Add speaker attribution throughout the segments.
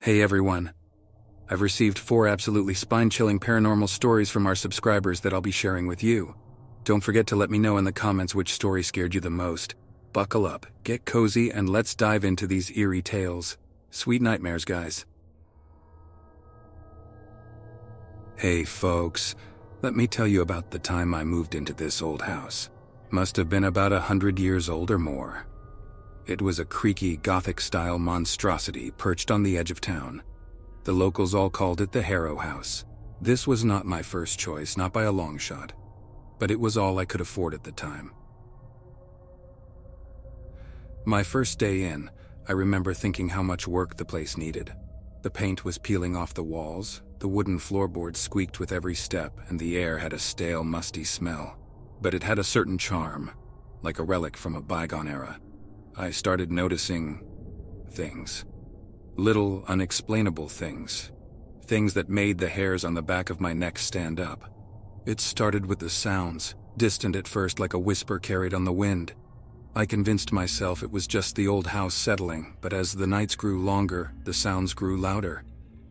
Speaker 1: Hey everyone. I've received 4 absolutely spine-chilling paranormal stories from our subscribers that I'll be sharing with you. Don't forget to let me know in the comments which story scared you the most. Buckle up, get cozy, and let's dive into these eerie tales. Sweet nightmares, guys. Hey folks, let me tell you about the time I moved into this old house. Must have been about 100 years old or more. It was a creaky, Gothic-style monstrosity perched on the edge of town. The locals all called it the Harrow House. This was not my first choice, not by a long shot, but it was all I could afford at the time. My first day in, I remember thinking how much work the place needed. The paint was peeling off the walls, the wooden floorboards squeaked with every step, and the air had a stale, musty smell. But it had a certain charm, like a relic from a bygone era. I started noticing things. Little, unexplainable things. Things that made the hairs on the back of my neck stand up. It started with the sounds, distant at first like a whisper carried on the wind. I convinced myself it was just the old house settling, but as the nights grew longer, the sounds grew louder.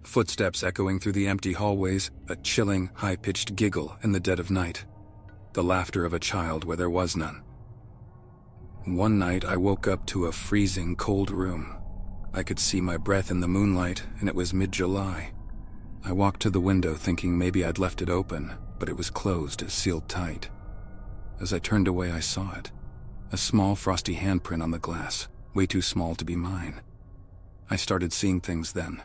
Speaker 1: Footsteps echoing through the empty hallways, a chilling, high-pitched giggle in the dead of night. The laughter of a child where there was none. One night I woke up to a freezing cold room. I could see my breath in the moonlight, and it was mid-July. I walked to the window thinking maybe I'd left it open, but it was closed, sealed tight. As I turned away, I saw it. A small frosty handprint on the glass, way too small to be mine. I started seeing things then.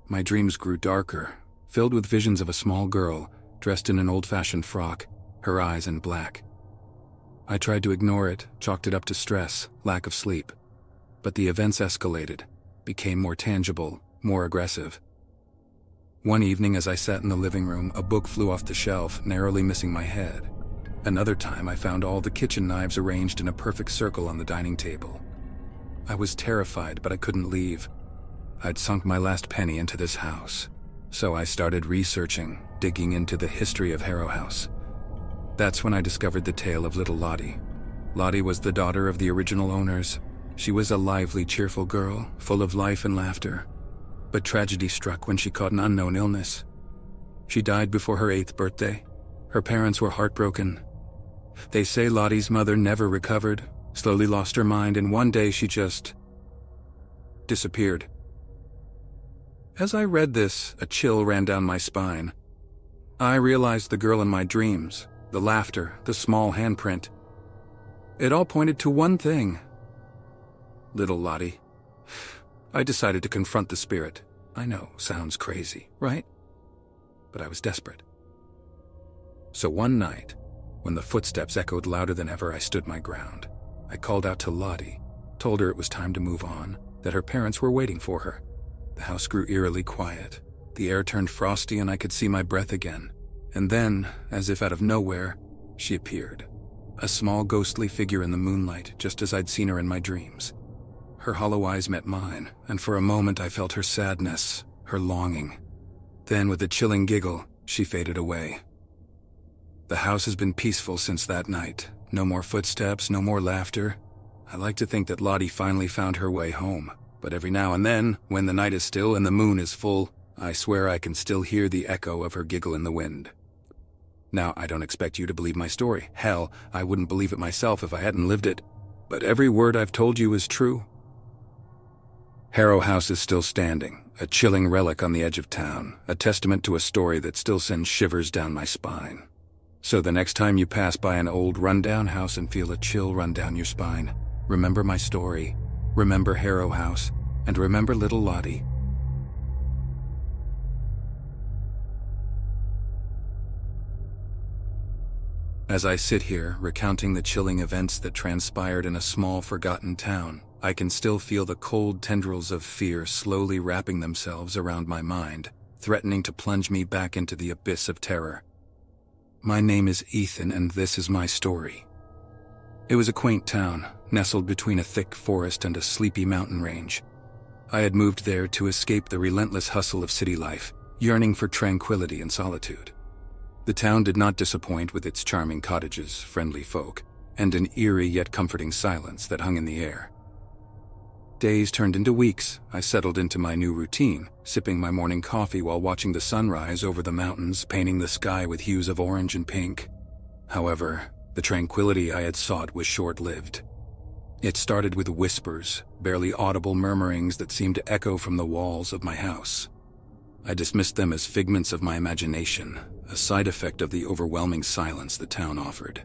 Speaker 1: My dreams grew darker, filled with visions of a small girl, dressed in an old-fashioned frock, her eyes in black. I tried to ignore it, chalked it up to stress, lack of sleep. But the events escalated, became more tangible, more aggressive. One evening as I sat in the living room, a book flew off the shelf, narrowly missing my head. Another time I found all the kitchen knives arranged in a perfect circle on the dining table. I was terrified, but I couldn't leave. I'd sunk my last penny into this house. So I started researching, digging into the history of Harrow House. That's when I discovered the tale of little Lottie. Lottie was the daughter of the original owners. She was a lively, cheerful girl, full of life and laughter. But tragedy struck when she caught an unknown illness. She died before her 8th birthday. Her parents were heartbroken. They say Lottie's mother never recovered, slowly lost her mind, and one day she just disappeared. As I read this, a chill ran down my spine. I realized the girl in my dreams, the laughter, the small handprint. It all pointed to one thing. Little Lottie. I decided to confront the spirit. I know, sounds crazy, right? But I was desperate. So one night, when the footsteps echoed louder than ever, I stood my ground. I called out to Lottie, told her it was time to move on, that her parents were waiting for her. The house grew eerily quiet. The air turned frosty and I could see my breath again. And then, as if out of nowhere, she appeared. A small ghostly figure in the moonlight, just as I'd seen her in my dreams. Her hollow eyes met mine, and for a moment I felt her sadness, her longing. Then, with a chilling giggle, she faded away. The house has been peaceful since that night. No more footsteps, no more laughter. I like to think that Lottie finally found her way home. But every now and then, when the night is still and the moon is full, I swear I can still hear the echo of her giggle in the wind. Now, I don't expect you to believe my story. Hell, I wouldn't believe it myself if I hadn't lived it. But every word I've told you is true. Harrow House is still standing, a chilling relic on the edge of town, a testament to a story that still sends shivers down my spine. So the next time you pass by an old rundown house and feel a chill run down your spine, remember my story, remember Harrow House, and remember little Lottie. As I sit here, recounting the chilling events that transpired in a small, forgotten town, I can still feel the cold tendrils of fear slowly wrapping themselves around my mind, threatening to plunge me back into the abyss of terror. My name is Ethan, and this is my story. It was a quaint town, nestled between a thick forest and a sleepy mountain range. I had moved there to escape the relentless hustle of city life, yearning for tranquility and solitude. The town did not disappoint with its charming cottages, friendly folk, and an eerie yet comforting silence that hung in the air. Days turned into weeks. I settled into my new routine, sipping my morning coffee while watching the sunrise over the mountains, painting the sky with hues of orange and pink. However, the tranquility I had sought was short-lived. It started with whispers, barely audible murmurings that seemed to echo from the walls of my house. I dismissed them as figments of my imagination, a side effect of the overwhelming silence the town offered.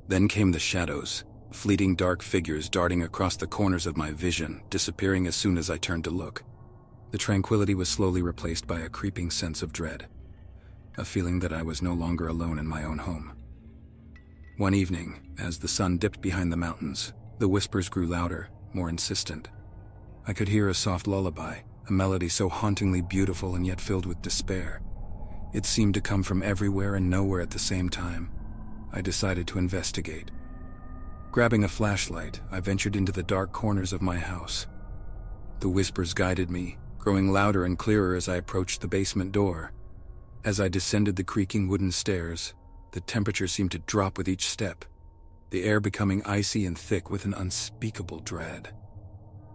Speaker 1: Then came the shadows, fleeting dark figures darting across the corners of my vision, disappearing as soon as I turned to look. The tranquility was slowly replaced by a creeping sense of dread, a feeling that I was no longer alone in my own home. One evening, as the sun dipped behind the mountains, the whispers grew louder, more insistent. I could hear a soft lullaby, a melody so hauntingly beautiful and yet filled with despair. It seemed to come from everywhere and nowhere at the same time. I decided to investigate. Grabbing a flashlight, I ventured into the dark corners of my house. The whispers guided me, growing louder and clearer as I approached the basement door. As I descended the creaking wooden stairs, the temperature seemed to drop with each step, the air becoming icy and thick with an unspeakable dread.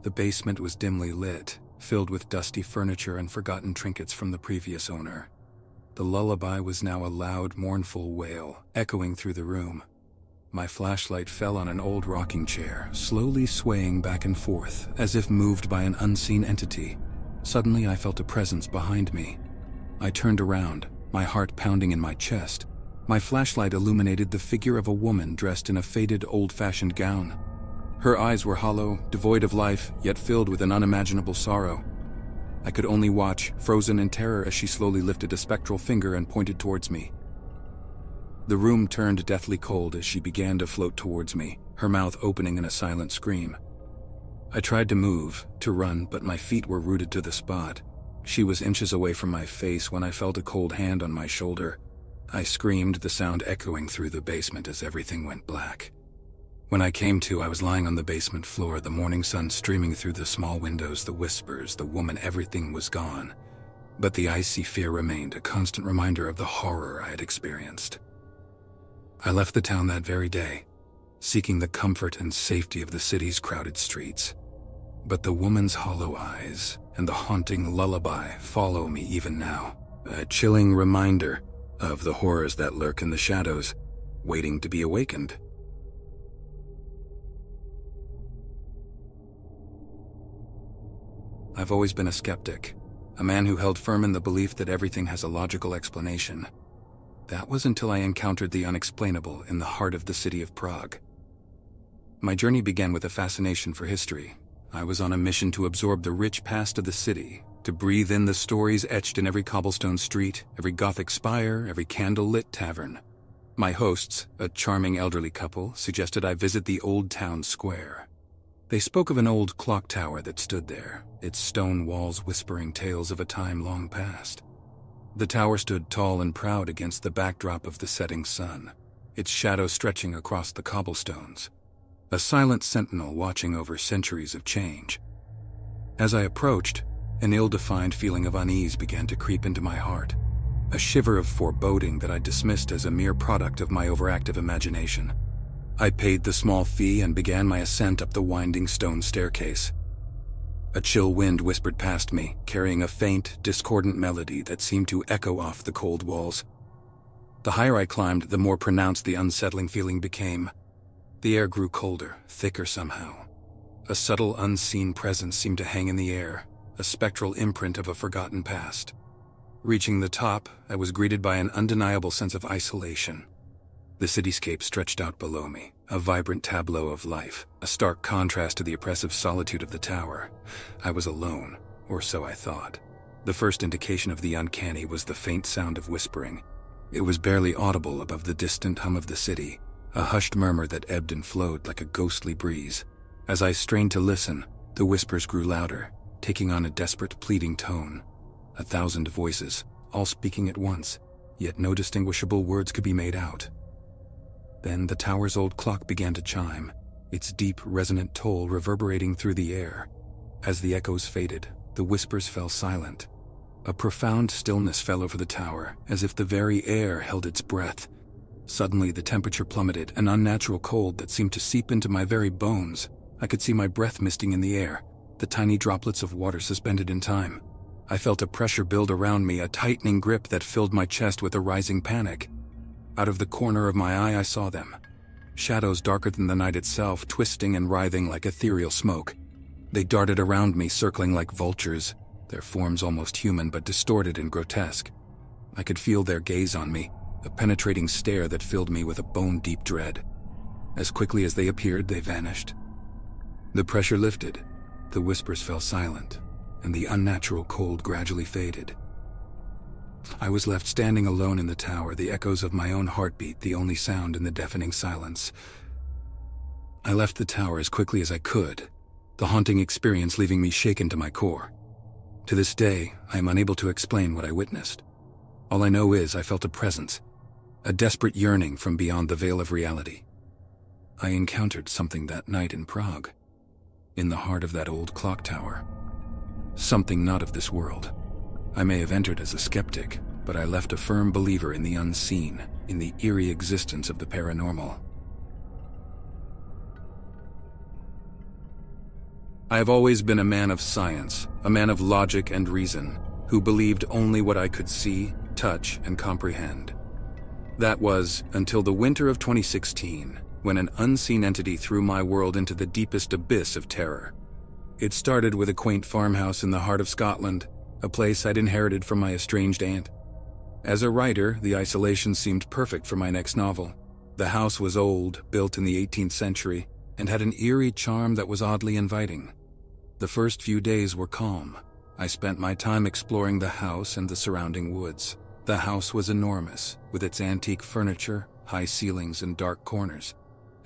Speaker 1: The basement was dimly lit, filled with dusty furniture and forgotten trinkets from the previous owner. The lullaby was now a loud, mournful wail, echoing through the room. My flashlight fell on an old rocking chair, slowly swaying back and forth, as if moved by an unseen entity. Suddenly, I felt a presence behind me. I turned around, my heart pounding in my chest. My flashlight illuminated the figure of a woman dressed in a faded, old-fashioned gown. Her eyes were hollow, devoid of life, yet filled with an unimaginable sorrow. I could only watch, frozen in terror, as she slowly lifted a spectral finger and pointed towards me. The room turned deathly cold as she began to float towards me, her mouth opening in a silent scream. I tried to move, to run, but my feet were rooted to the spot. She was inches away from my face when I felt a cold hand on my shoulder. I screamed, the sound echoing through the basement as everything went black. When I came to, I was lying on the basement floor, the morning sun streaming through the small windows, the whispers, the woman, everything was gone. But the icy fear remained, a constant reminder of the horror I had experienced. I left the town that very day, seeking the comfort and safety of the city's crowded streets. But the woman's hollow eyes and the haunting lullaby follow me even now, a chilling reminder of the horrors that lurk in the shadows, waiting to be awakened. I've always been a skeptic, a man who held firm in the belief that everything has a logical explanation. That was until I encountered the unexplainable in the heart of the city of Prague. My journey began with a fascination for history. I was on a mission to absorb the rich past of the city, to breathe in the stories etched in every cobblestone street, every Gothic spire, every candle-lit tavern. My hosts, a charming elderly couple, suggested I visit the old town square. They spoke of an old clock tower that stood there, its stone walls whispering tales of a time long past. The tower stood tall and proud against the backdrop of the setting sun, its shadow stretching across the cobblestones, a silent sentinel watching over centuries of change. As I approached, an ill-defined feeling of unease began to creep into my heart, a shiver of foreboding that I dismissed as a mere product of my overactive imagination. I paid the small fee and began my ascent up the winding stone staircase. A chill wind whispered past me, carrying a faint, discordant melody that seemed to echo off the cold walls. The higher I climbed, the more pronounced the unsettling feeling became. The air grew colder, thicker somehow. A subtle, unseen presence seemed to hang in the air, a spectral imprint of a forgotten past. Reaching the top, I was greeted by an undeniable sense of isolation. The cityscape stretched out below me, a vibrant tableau of life, a stark contrast to the oppressive solitude of the tower. I was alone, or so I thought. The first indication of the uncanny was the faint sound of whispering. It was barely audible above the distant hum of the city, a hushed murmur that ebbed and flowed like a ghostly breeze. As I strained to listen, the whispers grew louder, taking on a desperate, pleading tone. 1,000 voices, all speaking at once, yet no distinguishable words could be made out. Then the tower's old clock began to chime, its deep, resonant toll reverberating through the air. As the echoes faded, the whispers fell silent. A profound stillness fell over the tower, as if the very air held its breath. Suddenly the temperature plummeted, an unnatural cold that seemed to seep into my very bones. I could see my breath misting in the air, the tiny droplets of water suspended in time. I felt a pressure build around me, a tightening grip that filled my chest with a rising panic. Out of the corner of my eye, I saw them. Shadows darker than the night itself, twisting and writhing like ethereal smoke. They darted around me, circling like vultures, their forms almost human but distorted and grotesque. I could feel their gaze on me, a penetrating stare that filled me with a bone-deep dread. As quickly as they appeared, they vanished. The pressure lifted, the whispers fell silent, and the unnatural cold gradually faded. I was left standing alone in the tower, the echoes of my own heartbeat the only sound in the deafening silence. I left the tower as quickly as I could, the haunting experience leaving me shaken to my core. To this day, I am unable to explain what I witnessed. All I know is I felt a presence, a desperate yearning from beyond the veil of reality. I encountered something that night in Prague, in the heart of that old clock tower. Something not of this world. I may have entered as a skeptic, but I left a firm believer in the unseen, in the eerie existence of the paranormal. I have always been a man of science, a man of logic and reason, who believed only what I could see, touch, and comprehend. That was until the winter of 2016, when an unseen entity threw my world into the deepest abyss of terror. It started with a quaint farmhouse in the heart of Scotland, a place I'd inherited from my estranged aunt. As a writer, the isolation seemed perfect for my next novel. The house was old, built in the 18th century, and had an eerie charm that was oddly inviting. The first few days were calm. I spent my time exploring the house and the surrounding woods. The house was enormous, with its antique furniture, high ceilings, and dark corners.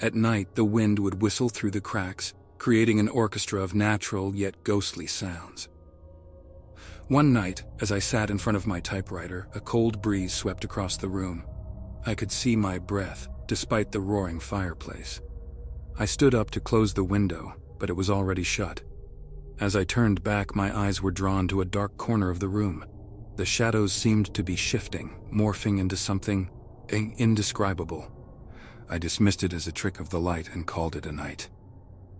Speaker 1: At night, the wind would whistle through the cracks, creating an orchestra of natural yet ghostly sounds. One night, as I sat in front of my typewriter, a cold breeze swept across the room. I could see my breath, despite the roaring fireplace. I stood up to close the window, but it was already shut. As I turned back, my eyes were drawn to a dark corner of the room. The shadows seemed to be shifting, morphing into something indescribable. I dismissed it as a trick of the light and called it a night.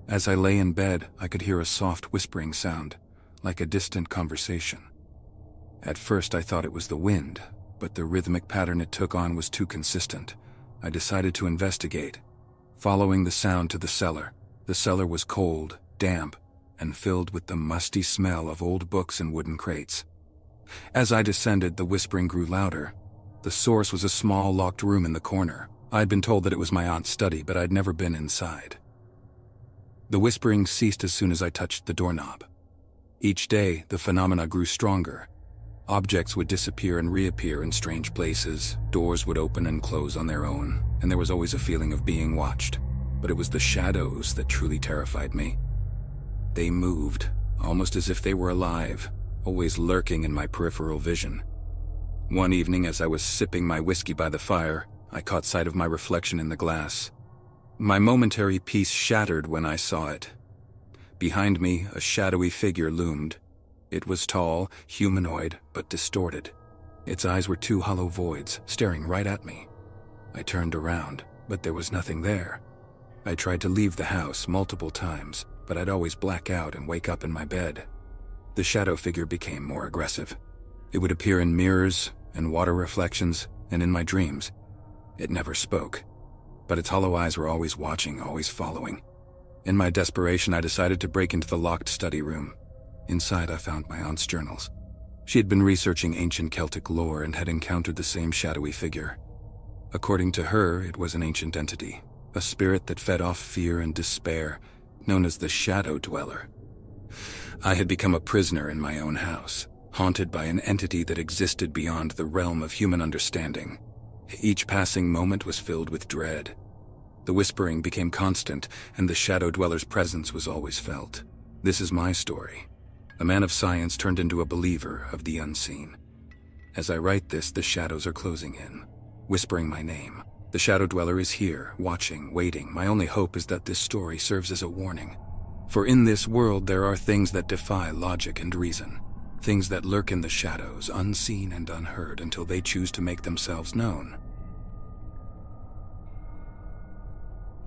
Speaker 1: As I lay in bed, I could hear a soft whispering sound, like a distant conversation. At first I thought it was the wind, but the rhythmic pattern it took on was too consistent. I decided to investigate. Following the sound to the cellar was cold, damp, and filled with the musty smell of old books and wooden crates. As I descended, the whispering grew louder. The source was a small locked room in the corner. I'd been told that it was my aunt's study, but I'd never been inside. The whispering ceased as soon as I touched the doorknob. Each day, the phenomena grew stronger. Objects would disappear and reappear in strange places, doors would open and close on their own, and there was always a feeling of being watched. But it was the shadows that truly terrified me. They moved, almost as if they were alive, always lurking in my peripheral vision. One evening, as I was sipping my whiskey by the fire, I caught sight of my reflection in the glass. My momentary peace shattered when I saw it. Behind me, a shadowy figure loomed. It was tall, humanoid, but distorted. Its eyes were two hollow voids, staring right at me. I turned around, but there was nothing there. I tried to leave the house multiple times, but I'd always black out and wake up in my bed. The shadow figure became more aggressive. It would appear in mirrors and water reflections and in my dreams. It never spoke, but its hollow eyes were always watching, always following. In my desperation, I decided to break into the locked study room. Inside, I found my aunt's journals. She had been researching ancient Celtic lore and had encountered the same shadowy figure. According to her, it was an ancient entity, a spirit that fed off fear and despair, known as the Shadow Dweller. I had become a prisoner in my own house, haunted by an entity that existed beyond the realm of human understanding. Each passing moment was filled with dread. The whispering became constant, and the Shadow Dweller's presence was always felt. This is my story. A man of science turned into a believer of the unseen. As I write this, the shadows are closing in, whispering my name. The Shadow Dweller is here, watching, waiting. My only hope is that this story serves as a warning. For in this world there are things that defy logic and reason. Things that lurk in the shadows, unseen and unheard, until they choose to make themselves known.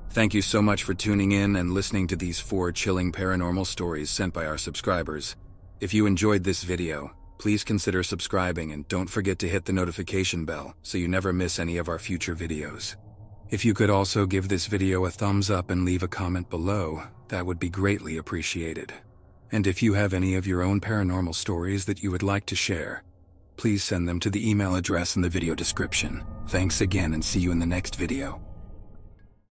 Speaker 1: Thank you so much for tuning in and listening to these 4 chilling paranormal stories sent by our subscribers. If you enjoyed this video, please consider subscribing and don't forget to hit the notification bell so you never miss any of our future videos. If you could also give this video a thumbs up and leave a comment below, that would be greatly appreciated. And if you have any of your own paranormal stories that you would like to share, please send them to the email address in the video description. Thanks again and see you in the next video.